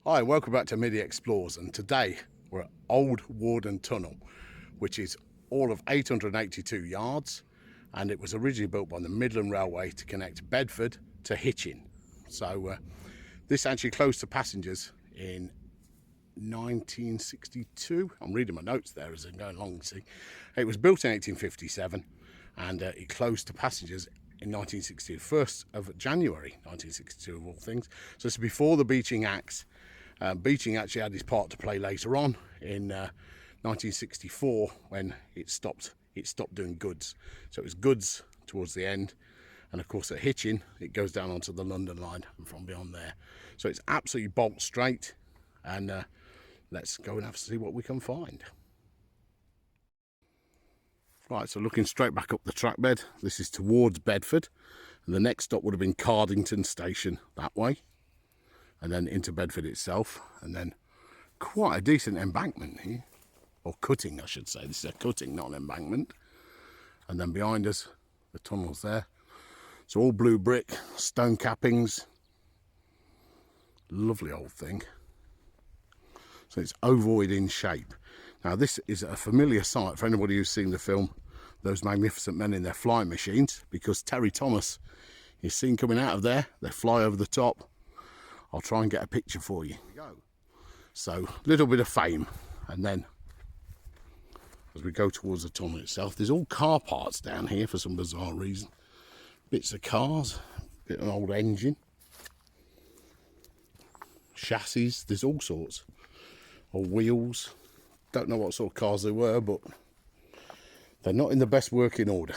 Hi, welcome back to Middy Explores, and today we're at Old Warden Tunnel, which is all of 882 yards, and it was originally built by the Midland Railway to connect Bedford to Hitchin. So this actually closed to passengers in 1962. I'm reading my notes there as I'm going along. See, it was built in 1857, and it closed to passengers in 1962, 1st of January 1962 of all things. So this is before the Beeching Acts. Beeching actually had his part to play later on in 1964 when it stopped doing goods. So it was goods towards the end, and of course at Hitchin it goes down onto the London line and from beyond there. So it's absolutely bolt straight, and let's go and have to see what we can find. Right, so looking straight back up the track bed, this is towards Bedford, and the next stop would have been Cardington Station that way, and then into Bedford itself, and then quite a decent embankment here, or cutting I should say. This is a cutting, not an embankment. And then behind us, the tunnel's there. So all blue brick, stone cappings, lovely old thing. So it's ovoid in shape. Now this is a familiar sight for anybody who's seen the film Those Magnificent Men in Their Flying Machines, because Terry Thomas is seen coming out of there. They fly over the top. I'll try and get a picture for you. So a little bit of fame, and then as we go towards the tunnel itself, there's all car parts down here for some bizarre reason. Bits of cars, bit of an old engine, chassis, there's all sorts, or wheels. Don't know what sort of cars they were, but they're not in the best working order.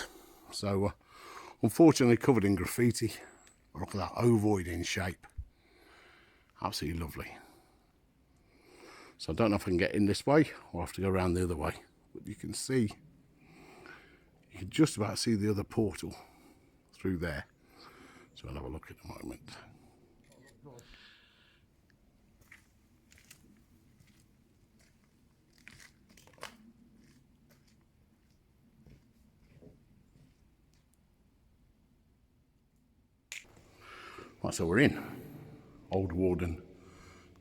So unfortunately covered in graffiti. Look at that, ovoid in shape. Absolutely lovely. So I don't know if I can get in this way or I have to go around the other way. But you can just about see the other portal through there. So I'll have a look at the moment. Right, so we're in Old Warden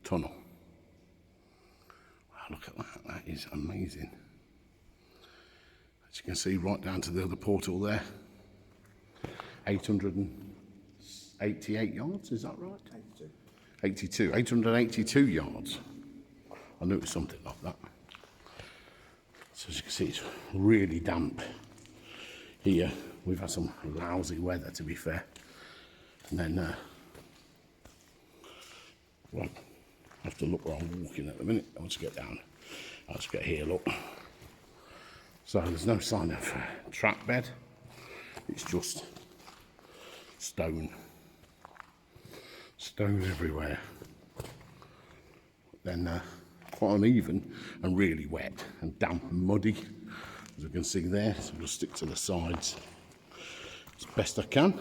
Tunnel. Wow, look at that, that is amazing. As you can see, right down to the other portal there. 888 yards, is that right? 82. 882 yards. I knew it was something like that. So as you can see, it's really damp here. We've had some lousy weather, to be fair. And then, well, I have to look where I'm walking at the minute. Let's get down. Let's get here, look. So there's no sign of track bed. It's just stone. Stone everywhere. Then quite uneven and really wet and damp and muddy, as you can see there. So we'll stick to the sides as best I can.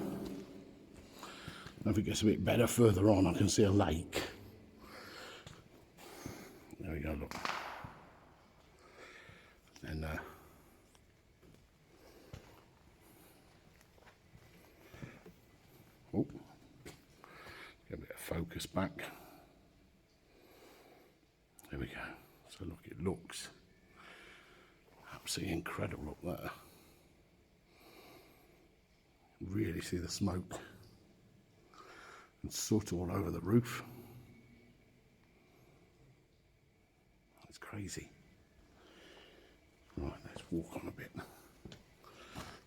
And if it gets a bit better further on, I can see a lake. There we go, look. And oh, get a bit of focus back. There we go. So look, it looks absolutely incredible up there. Really see the smoke and soot all over the roof. It's crazy. Right, let's walk on a bit.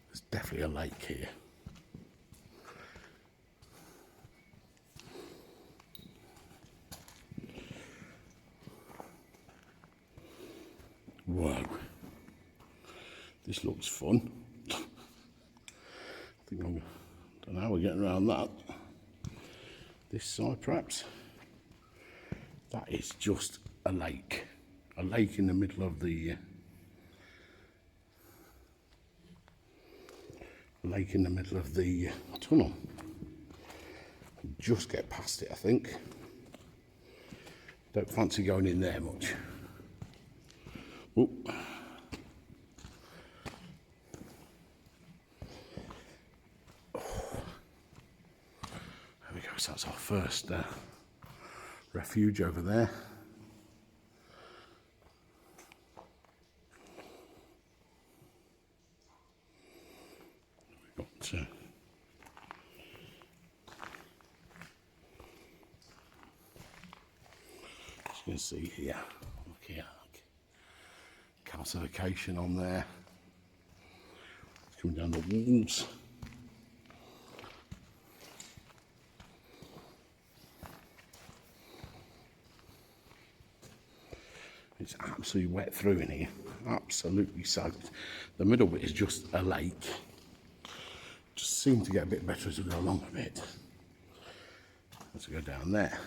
There's definitely a lake here. Whoa, this looks fun. I don't know how we're getting around that. This side perhaps. That is just a lake in the middle of the tunnel. Just get past it, I think. Don't fancy going in there much. Oh. There we go, so that's our first refuge over there. We've got as you can see here, look here, look. Calcification on there. It's coming down the walls. It's absolutely wet through in here, absolutely soaked. The middle bit is just a lake. Just seems to get a bit better as we go along a bit. Let's go down there.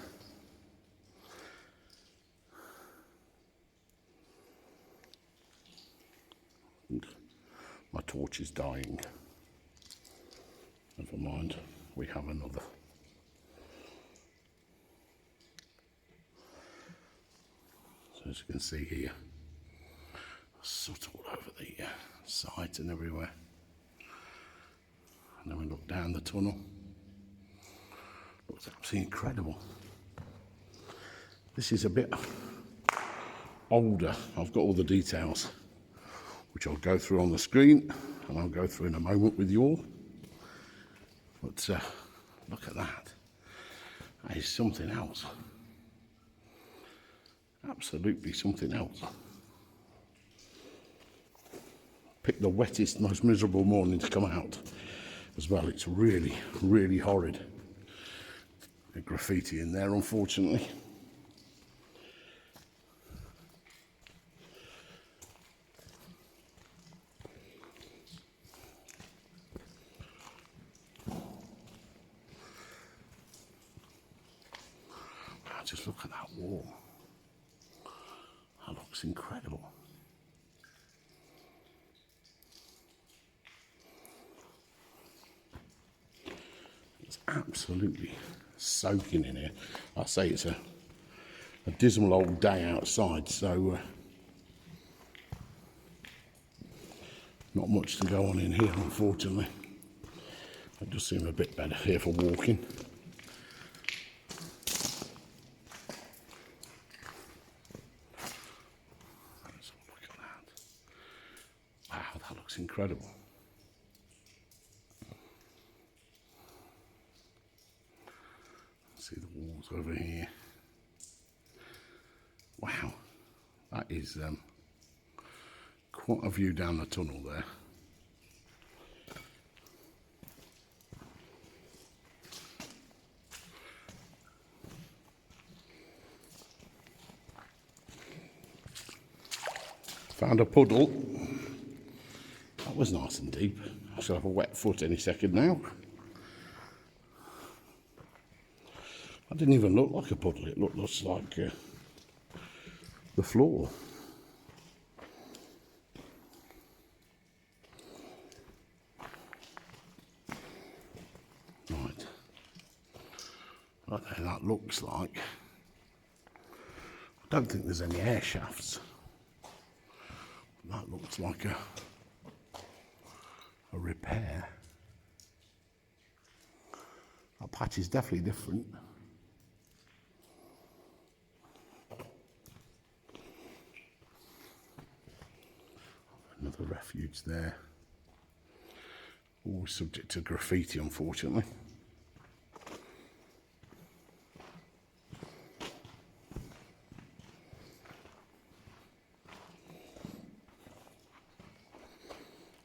And my torch is dying. Never mind, we have another. As you can see here, soot all over the sides and everywhere. And then we look down the tunnel. Looks absolutely incredible. This is a bit older. I've got all the details, which I'll go through on the screen, and I'll go through in a moment with you all. But look at that. That is something else. Absolutely something else. Picked the wettest, most miserable morning to come out as well. It's really, really horrid. The graffiti in there, unfortunately. Wow, just look at that wall. That looks incredible. It's absolutely soaking in here. I say it's a dismal old day outside, so not much to go on in here, unfortunately. It does seem a bit better here for walking. That looks incredible. See the walls over here. Wow, that is quite a view down the tunnel there. Found a puddle. That was nice and deep. I shall have a wet foot any second now. That didn't even look like a puddle. It looked like the floor. Right. What that looks like. I don't think there's any air shafts. That looks like a repair. That patch is definitely different. Another refuge there. Always subject to graffiti, unfortunately.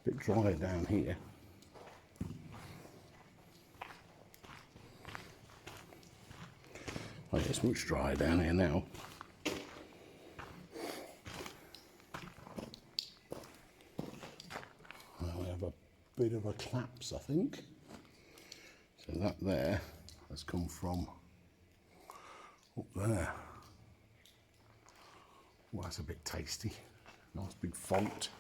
Bit drier down here. Oh, it's much drier down here now. We have a bit of a collapse, I think. So that there has come from up there. Well, that's a bit tasty. Nice big fault.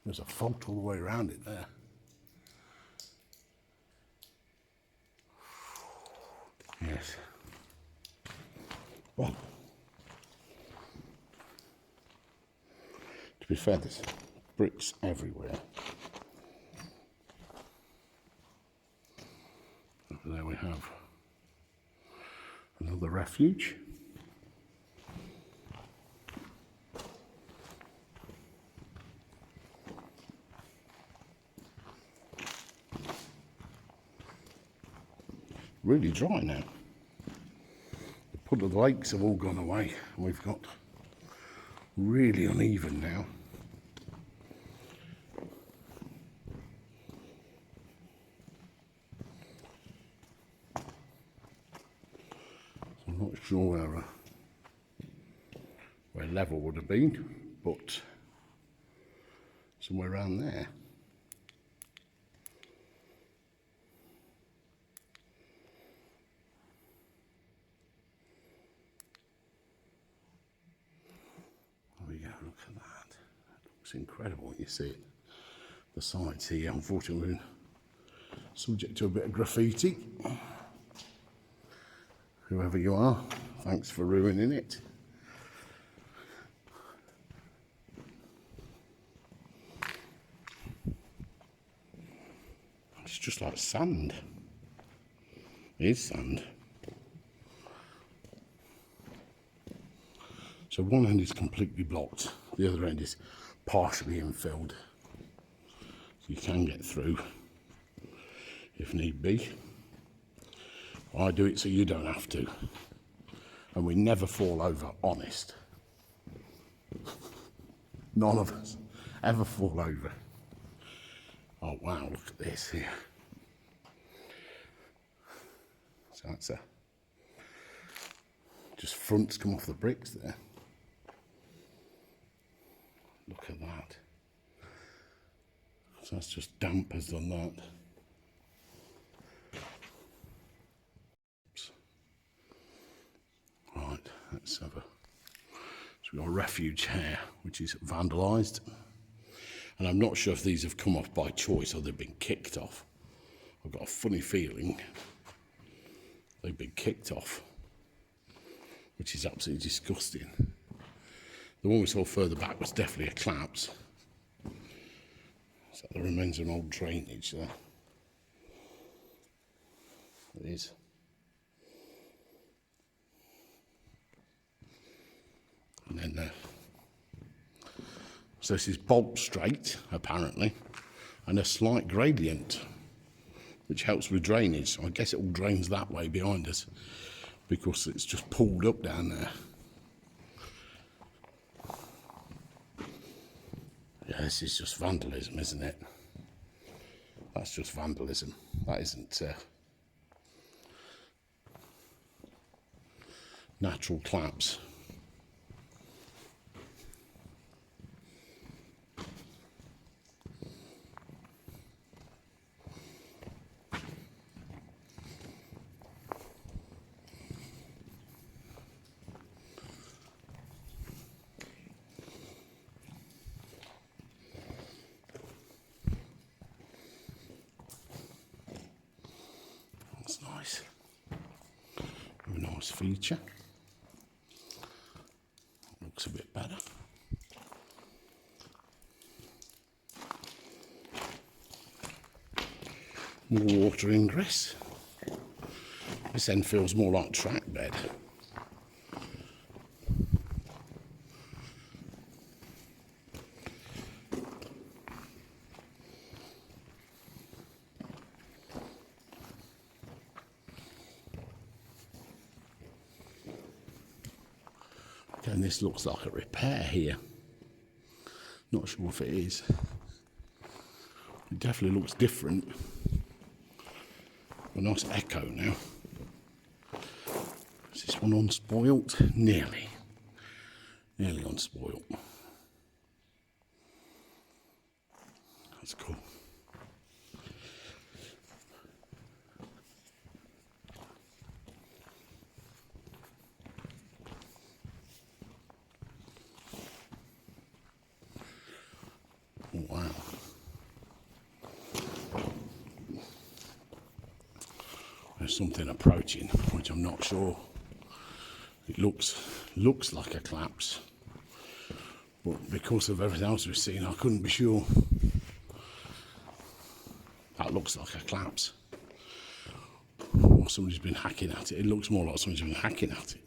There's a fault all the way around it there. Yes. Well, to be fair, there's bricks everywhere. Over there we have Another refuge. Really dry now. The puddle lakes have all gone away and we've got really uneven now. I'm not sure where level would have been, but somewhere around there. There we go, look at that. It looks incredible, you see it. The sides here, unfortunately, we're subject to a bit of graffiti. Whoever you are, thanks for ruining it. It's just like sand. It is sand. So one end is completely blocked, the other end is partially infilled. So you can get through if need be. I do it so you don't have to. And we never fall over, honest. None of us ever fall over. Oh wow, look at this here. So that's just fronts come off the bricks there. Look at that. So that's just damp has done that. Right, let's have a... So we've got a refuge here, which is vandalised. And I'm not sure if these have come off by choice or they've been kicked off. I've got a funny feeling they've been kicked off, which is absolutely disgusting. The one we saw further back was definitely a collapse. So there remains an old drainage there. It is. And then so this is bolt straight, apparently, and a slight gradient, which helps with drainage. So I guess it all drains that way behind us because it's just pulled up down there. Yeah, this is just vandalism, isn't it? That's just vandalism. That isn't natural collapse. That's nice. A nice feature. Looks a bit better. More water ingress. This end feels more like track bed. And this looks like a repair here. Not sure if it is. It definitely looks different. A nice echo now. Is this one unspoilt? Nearly. Nearly unspoilt. That's cool. Wow. There's something approaching, which I'm not sure. It looks like a collapse, but because of everything else we've seen, I couldn't be sure. That looks like a collapse. We'll or somebody's been hacking at it. It looks more like somebody's been hacking at it.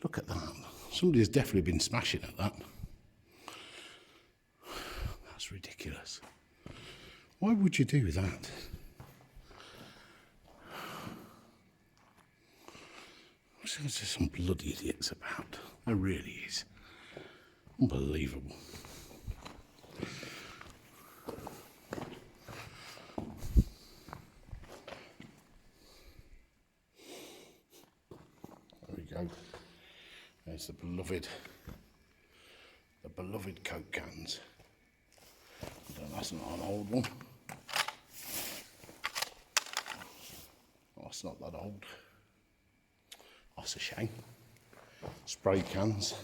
Look at that. Somebody has definitely been smashing at that. That's ridiculous. Why would you do that? There's some bloody idiots about. There really is. Unbelievable. There we go. There's the beloved Coke cans. No, that's not an old one. Oh, it's not that old. That's a shame. Spray cans.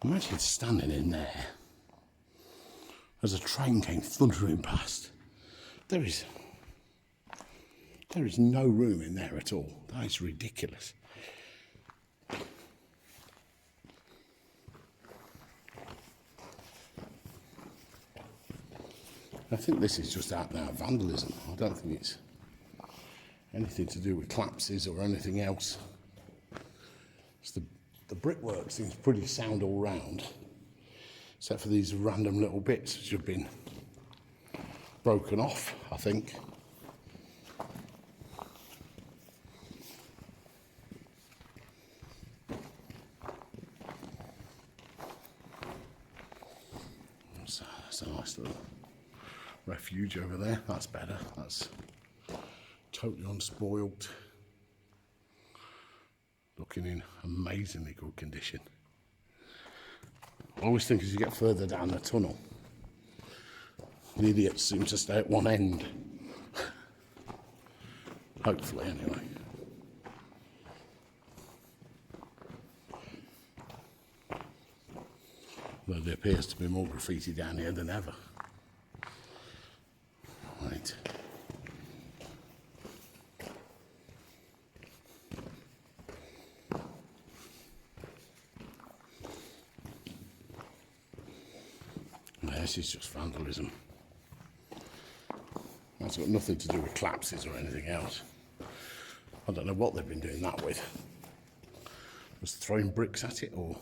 Imagine standing in there as a train came thundering past. There is no room in there at all. That is ridiculous. I think this is just out and out vandalism. I don't think it's anything to do with collapses or anything else. It's the brickwork seems pretty sound all round, except for these random little bits which have been broken off, I think. That's a nice little refuge over there. That's better. That's totally unspoilt. Looking in amazingly good condition. I always think as you get further down the tunnel, the idiots seem to stay at one end. Hopefully, anyway. Though there appears to be more graffiti down here than ever. Right. This is just vandalism. That's got nothing to do with collapses or anything else. I don't know what they've been doing that with. Just throwing bricks at it, or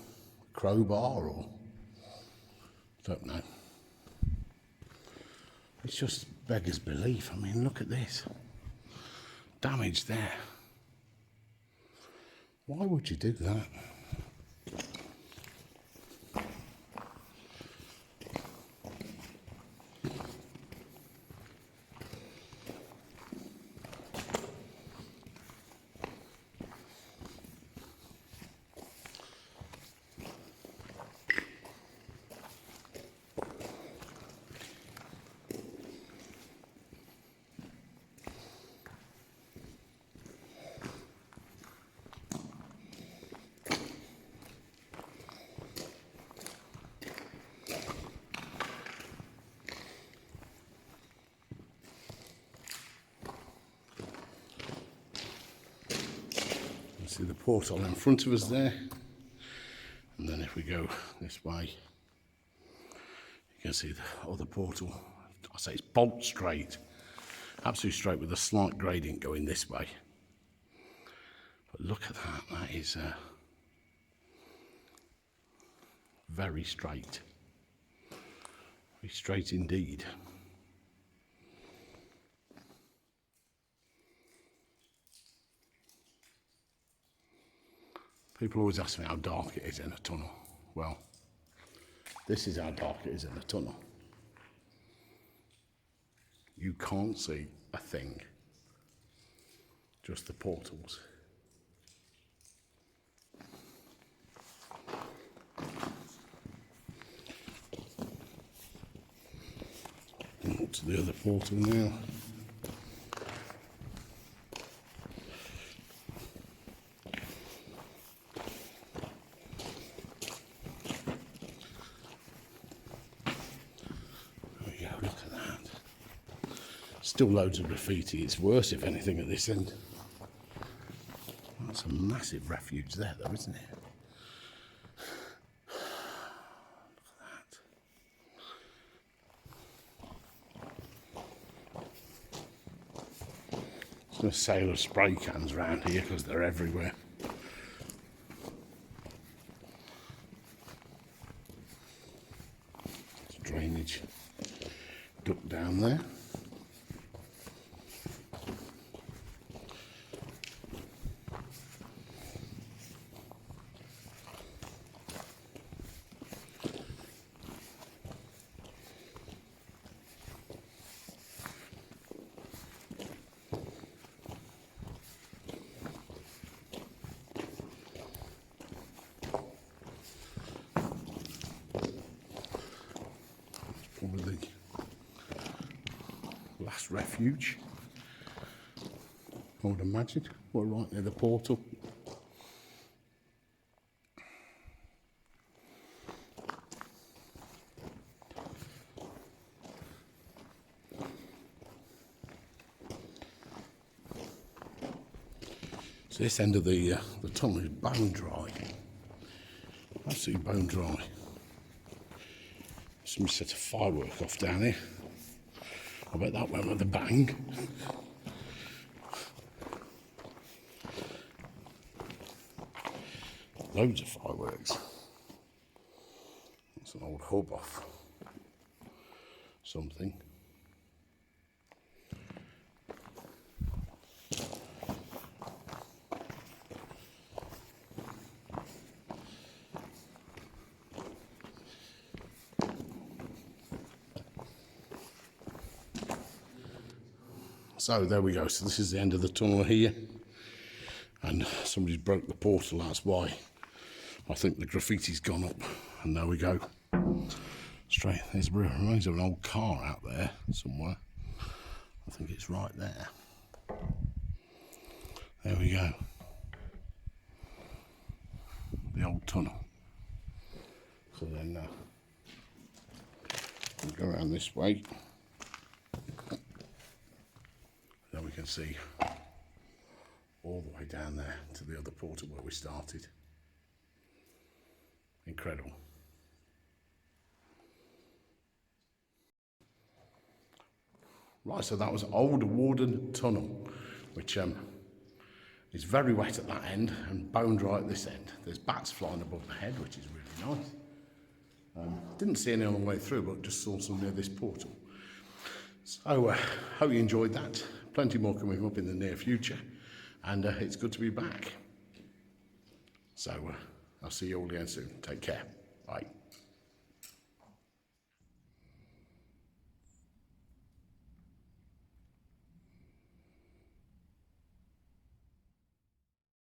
crowbar, or don't know. It's just beggars belief. I mean, look at this. Damage there. Why would you do that? See the portal in front of us there, and then if we go this way, you can see the other portal. I say it's bolt straight, absolutely straight, with a slight gradient going this way. But look at that, that is very straight. Very straight indeed. People always ask me how dark it is in a tunnel. Well, this is how dark it is in a tunnel. You can't see a thing, just the portals. Up to the other portal now. Still loads of graffiti. It's worse, if anything, at this end. That's a massive refuge there, though, isn't it? There's a sale of spray cans around here because they're everywhere. There's a drainage duct down there. Probably the last refuge, I would imagine. We're right near the portal. So this end of the tunnel is bone dry, absolutely bone dry. Somebody set a firework off down here. I bet that went with a bang. Loads of fireworks. It's an old hub off something. So there we go. So this is the end of the tunnel here, and somebody's broke the portal. That's why I think the graffiti's gone up. And there we go. Straight. There's a remains of an old car out there somewhere. I think it's right there. There we go. The old tunnel. So then we'll go around this way. Then we can see all the way down there to the other portal where we started. Incredible. Right, so that was Old Warden Tunnel, which is very wet at that end and bone dry at this end. There's bats flying above the head, which is really nice. Didn't see any on the way through, but just saw some near this portal. So, hope you enjoyed that. Plenty more coming up in the near future, and it's good to be back. So, I'll see you all again soon. Take care. Bye.